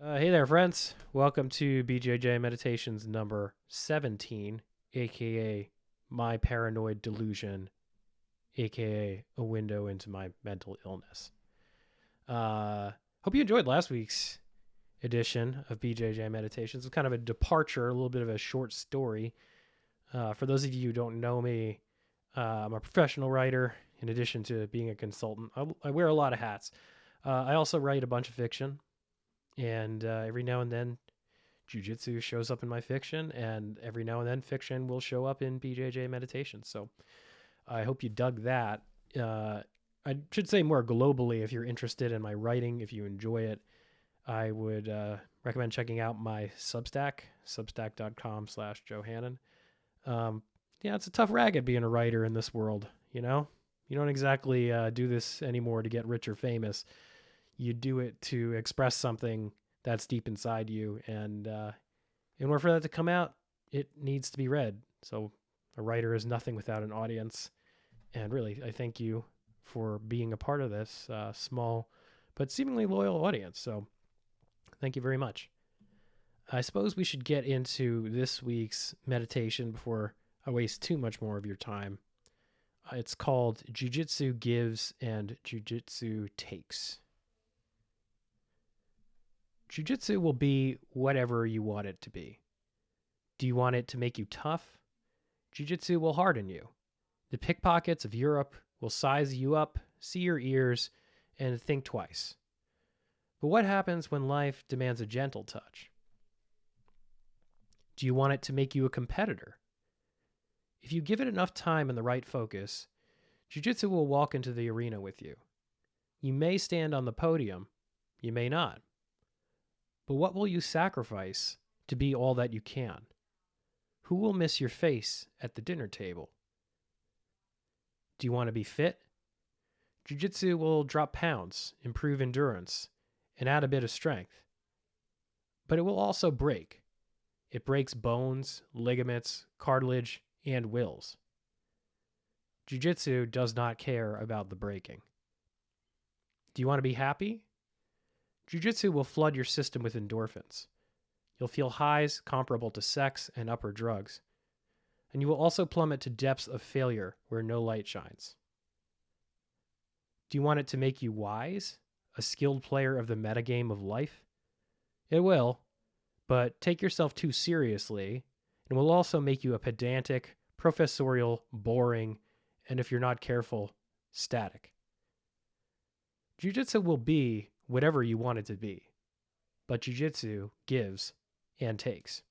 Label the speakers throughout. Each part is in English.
Speaker 1: Hey there, friends. Welcome to BJJ Meditations number 17, aka My Paranoid Delusion, aka A Window into My Mental Illness. Hope you enjoyed last week's edition of BJJ Meditations. It's kind of a departure, a little bit of a short story. For those of you who don't know me, I'm a professional writer. In addition to being a consultant, I wear a lot of hats. I also write a bunch of fiction, and every now and then Jiu Jitsu shows up in my fiction, and every now and then fiction will show up in BJJ Meditations. So I hope you dug that. I should say more globally, if you're interested in my writing, if you enjoy it, I would recommend checking out my Substack, substack.com/Johannan. Yeah, it's a tough racket being a writer in this world, you know? You don't exactly do this anymore to get rich or famous. You do it to express something that's deep inside you. And in order for that to come out, it needs to be read. So a writer is nothing without an audience. And really, I thank you for being a part of this small but seemingly loyal audience. So thank you very much. I suppose we should get into this week's meditation before I waste too much more of your time. It's called Jiu Jitsu Gives and Jiu Jitsu Takes. Jiu Jitsu will be whatever you want it to be. Do you want it to make you tough? Jiu Jitsu will harden you. The pickpockets of Europe will size you up, see your ears, and think twice. But what happens when life demands a gentle touch? Do you want it to make you a competitor? If you give it enough time and the right focus, Jiu Jitsu will walk into the arena with you. You may stand on the podium, you may not. But what will you sacrifice to be all that you can? Who will miss your face at the dinner table? Do you want to be fit? Jiu Jitsu will drop pounds, improve endurance, and add a bit of strength. But it will also break. It breaks bones, ligaments, cartilage, and wills. Jiu Jitsu does not care about the breaking. Do you want to be happy? Jiu Jitsu will flood your system with endorphins. You'll feel highs comparable to sex and upper drugs. And you will also plummet to depths of failure where no light shines. Do you want it to make you wise? A skilled player of the metagame of life? It will, but take yourself too seriously, and will also make you a pedantic, professorial, boring, and if you're not careful, static. Jiu Jitsu will be whatever you want it to be, but Jiu Jitsu gives and takes.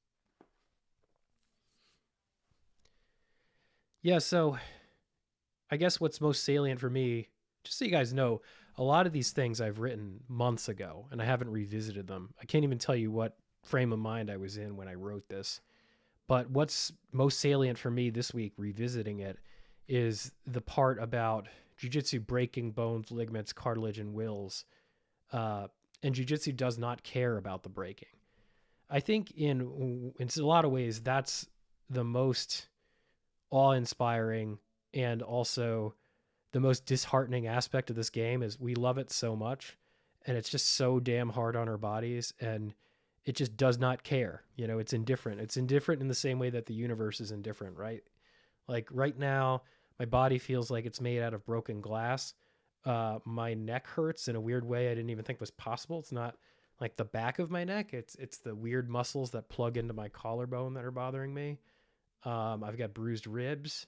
Speaker 1: Yeah, so I guess what's most salient for me, just so you guys know, a lot of these things I've written months ago, and I haven't revisited them. I can't even tell you what frame of mind I was in when I wrote this. But what's most salient for me this week, revisiting it, is the part about jiu-jitsu breaking bones, ligaments, cartilage, and wills. And jiu-jitsu does not care about the breaking. I think in a lot of ways, that's the most awe-inspiring and also the most disheartening aspect of this game is we love it so much, and it's just so damn hard on our bodies, and it just does not care. You know, it's indifferent. It's indifferent in the same way that the universe is indifferent, right? Like right now, my body feels like it's made out of broken glass. My neck hurts in a weird way I didn't even think was possible. It's not like the back of my neck. It's the weird muscles that plug into my collarbone that are bothering me. I've got bruised ribs.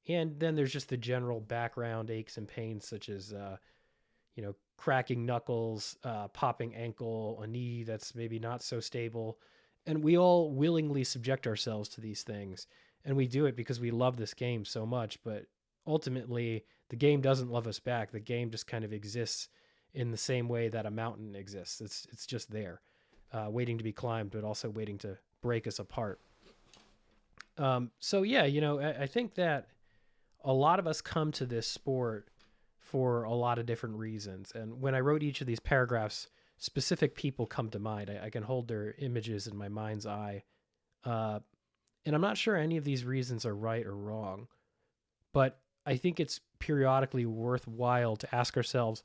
Speaker 1: And then there's just the general background aches and pains, such as, cracking knuckles, popping ankle, a knee that's maybe not so stable. And we all willingly subject ourselves to these things. And we do it because we love this game so much. But ultimately, the game doesn't love us back. The game just kind of exists in the same way that a mountain exists. It's just there, waiting to be climbed, but also waiting to break us apart. I think that a lot of us come to this sport for a lot of different reasons. And when I wrote each of these paragraphs, specific people come to mind. I can hold their images in my mind's eye. And I'm not sure any of these reasons are right or wrong, but I think it's periodically worthwhile to ask ourselves,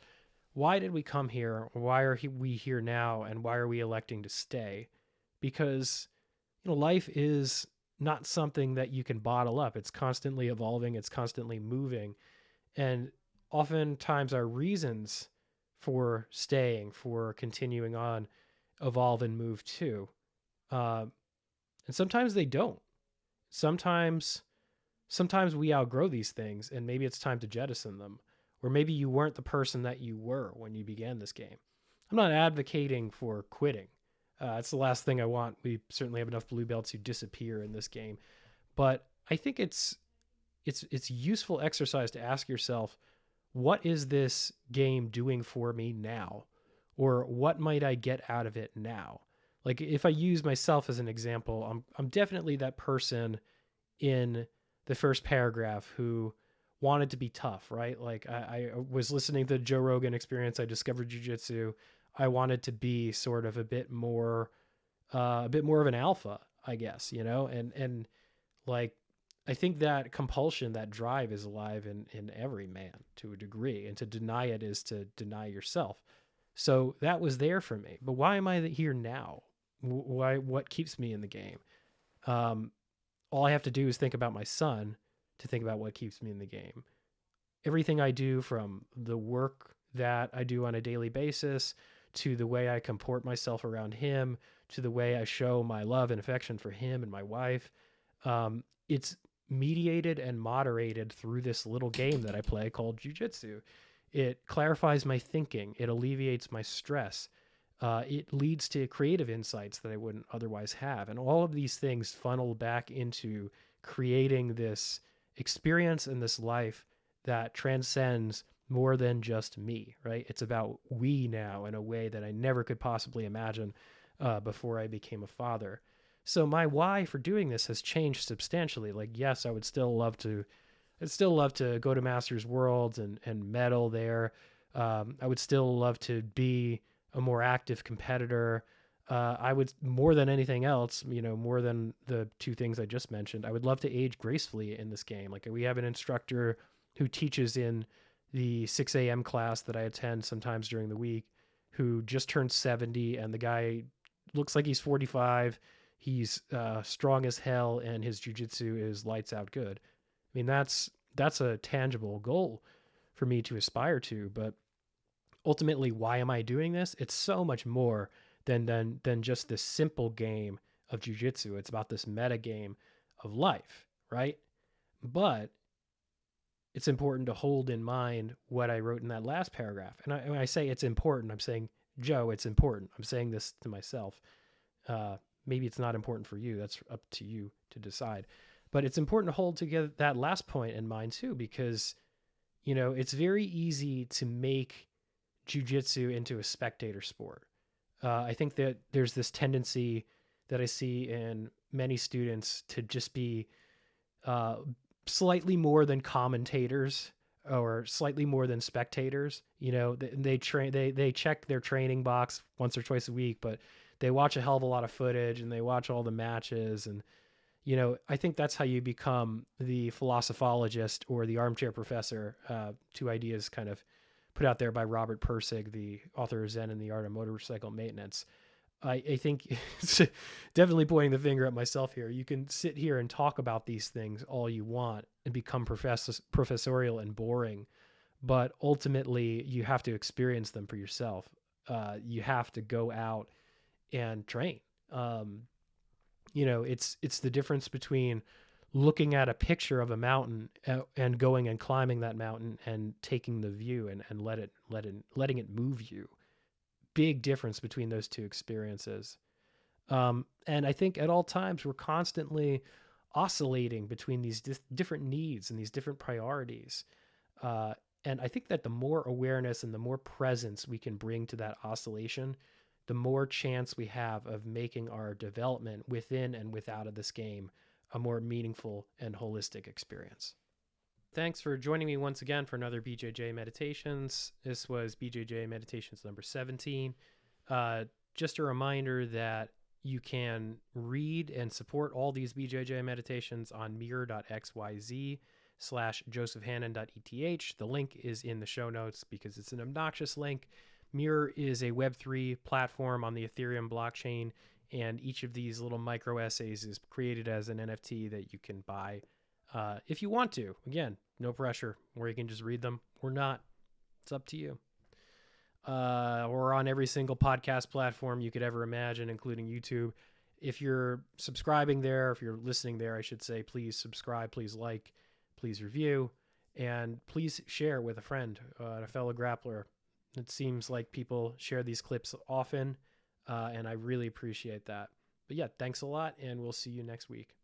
Speaker 1: why did we come here? Why are we here now? And why are we electing to stay? Because, life is not something that you can bottle up. It's constantly evolving, it's constantly moving. And oftentimes our reasons for staying, for continuing on, evolve and move too. Uh, and sometimes they don't. Sometimes sometimes we outgrow these things and maybe it's time to jettison them. Or maybe you weren't the person that you were when you began this game. I'm not advocating for quitting. It's the last thing I want. We certainly have enough blue belts who disappear in this game. But I think it's useful exercise to ask yourself, what is this game doing for me now? Or what might I get out of it now? Like if I use myself as an example, I'm definitely that person in the first paragraph who wanted to be tough, right? Like I was listening to the Joe Rogan Experience. I discovered jiu-jitsu. I wanted to be sort of a bit more of an alpha, I guess, and like I think that compulsion, that drive is alive in every man to a degree, and to deny it is to deny yourself. So that was there for me. But why am I here now? Why? What keeps me in the game? Um, all I have to do is think about my son to think about what keeps me in the game. Everything I do, from the work that I do on a daily basis to the way I comport myself around him to the way I show my love and affection for him and my wife, it's mediated and moderated through this little game that I play called Jiu Jitsu. It clarifies my thinking. It alleviates my stress. It leads to creative insights that I wouldn't otherwise have. And all of these things funnel back into creating this experience in this life that transcends more than just me, right? It's about we now in a way that I never could possibly imagine before I became a father. So my why for doing this has changed substantially. Like, yes, I'd still love to go to Masters Worlds and medal there. I would still love to be a more active competitor. I would, more than anything else, more than the two things I just mentioned, I would love to age gracefully in this game. Like, we have an instructor who teaches in the 6 a.m. class that I attend sometimes during the week, who just turned 70, and the guy looks like he's 45. He's strong as hell, and his jujitsu is lights out good. I mean, that's a tangible goal for me to aspire to. But ultimately, why am I doing this? It's so much more than just this simple game of jujitsu. It's about this meta game of life, right? But it's important to hold in mind what I wrote in that last paragraph. And when I say it's important, I'm saying, Joe, it's important. I'm saying this to myself. Maybe it's not important for you. That's up to you to decide. But it's important to hold together that last point in mind too, because, it's very easy to make jujitsu into a spectator sport. I think that there's this tendency that I see in many students to just be slightly more than commentators or slightly more than spectators. They train, they check their training box once or twice a week, but they watch a hell of a lot of footage and they watch all the matches. And, I think that's how you become the philosophologist or the armchair professor. Two ideas kind of put out there by Robert Pirsig, the author of Zen and the Art of Motorcycle Maintenance. I think it's definitely pointing the finger at myself here. You can sit here and talk about these things all you want and become professorial and boring, but ultimately you have to experience them for yourself. You have to go out and train. It's the difference between looking at a picture of a mountain and going and climbing that mountain and taking the view and letting it move you. Big difference between those two experiences. And I think at all times we're constantly oscillating between these different needs and these different priorities. And I think that the more awareness and the more presence we can bring to that oscillation, the more chance we have of making our development within and without of this game a more meaningful and holistic experience. Thanks for joining me once again for another BJJ Meditations. This was BJJ Meditations number 17. Just a reminder that you can read and support all these BJJ Meditations on mirror.xyz. mirror.io/josephhannon.eth. The link is in the show notes because it's an obnoxious link. Mirror is a Web3 platform on the Ethereum blockchain, and each of these little micro essays is created as an NFT that you can buy if you want to. Again, no pressure, or you can just read them or not. It's up to you. We're on every single podcast platform you could ever imagine, including YouTube. If you're subscribing there, if you're listening there, I should say, please subscribe, please like, please review, and please share with a friend, a fellow grappler. It seems like people share these clips often, and I really appreciate that. But yeah, thanks a lot, and we'll see you next week.